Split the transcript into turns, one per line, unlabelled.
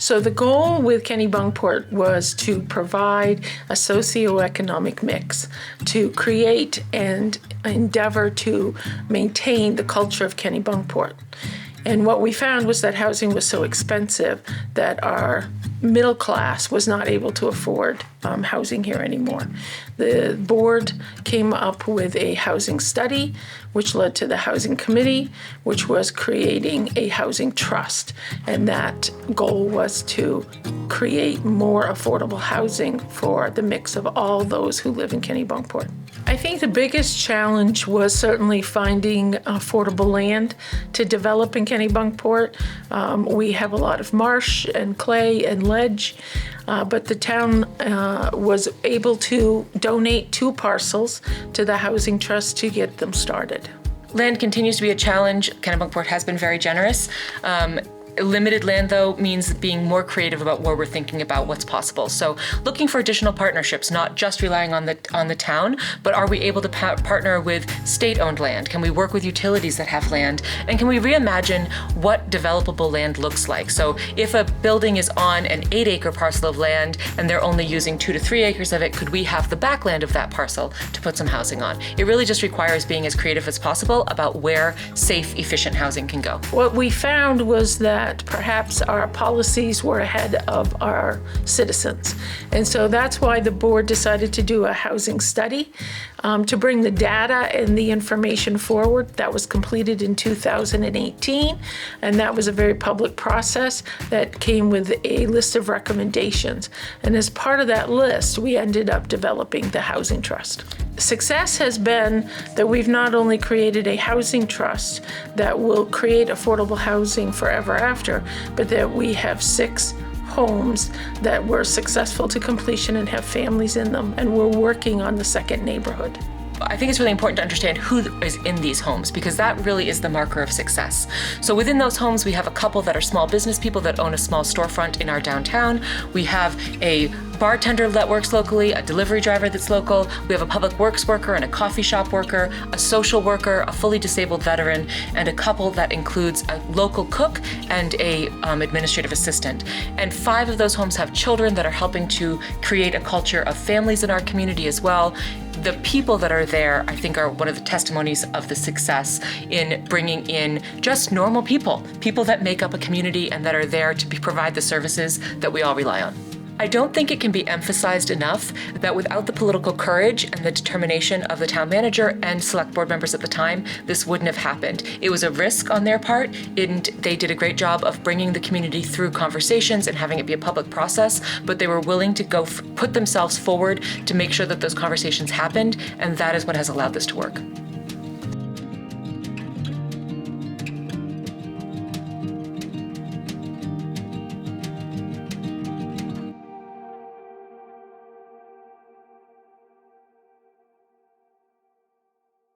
So the goal with Kennebunkport was to provide a socioeconomic mix, to create and endeavor to maintain the culture of Kennebunkport. And what we found was that housing was so expensive that our middle class was not able to afford housing here anymore. The board came up with a housing study, which led to the housing committee, which was creating a housing trust. And that goal was to create more affordable housing for the mix of all those who live in Kennebunkport. I think the biggest challenge was certainly finding affordable land to develop in Kennebunkport. We have a lot of marsh and clay and ledge, but the town was able to donate 2 parcels to the Housing Trust to get them started.
Land continues to be a challenge. Kennebunkport has been very generous. Limited land, though, means being more creative about where we're thinking about what's possible. So looking for additional partnerships, not just relying on the town, but are we able to partner with state-owned land? Can we work with utilities that have land? And can we reimagine what developable land looks like? So if a building is on an 8-acre parcel of land and they're only using 2 to 3 acres of it, could we have the backland of that parcel to put some housing on? It really just requires being as creative as possible about where safe, efficient housing can go.
What we found was that perhaps our policies were ahead of our citizens. And so that's why the board decided to do a housing study to bring the data and the information forward. That was completed in 2018, and that was a very public process that came with a list of recommendations. And as part of that list, we ended up developing the Housing Trust. Success has been that we've not only created a housing trust that will create affordable housing forever after, but that we have 6 homes that were successful to completion and have families in them, and we're working on the 2nd neighborhood.
I think it's really important to understand who is in these homes, because that really is the marker of success. So within those homes, we have a couple that are small business people that own a small storefront in our downtown. We have a bartender that works locally, a delivery driver that's local. We have a public works worker and a coffee shop worker, a social worker, a fully disabled veteran, and a couple that includes a local cook and a administrative assistant. And 5 of those homes have children that are helping to create a culture of families in our community as well. The people that are there, I think, are one of the testimonies of the success in bringing in just normal people that make up a community and that are there to provide the services that we all rely on. I don't think it can be emphasized enough that without the political courage and the determination of the town manager and select board members at the time, this wouldn't have happened. It was a risk on their part, and they did a great job of bringing the community through conversations and having it be a public process, but they were willing to go put themselves forward to make sure that those conversations happened, and that is what has allowed this to work.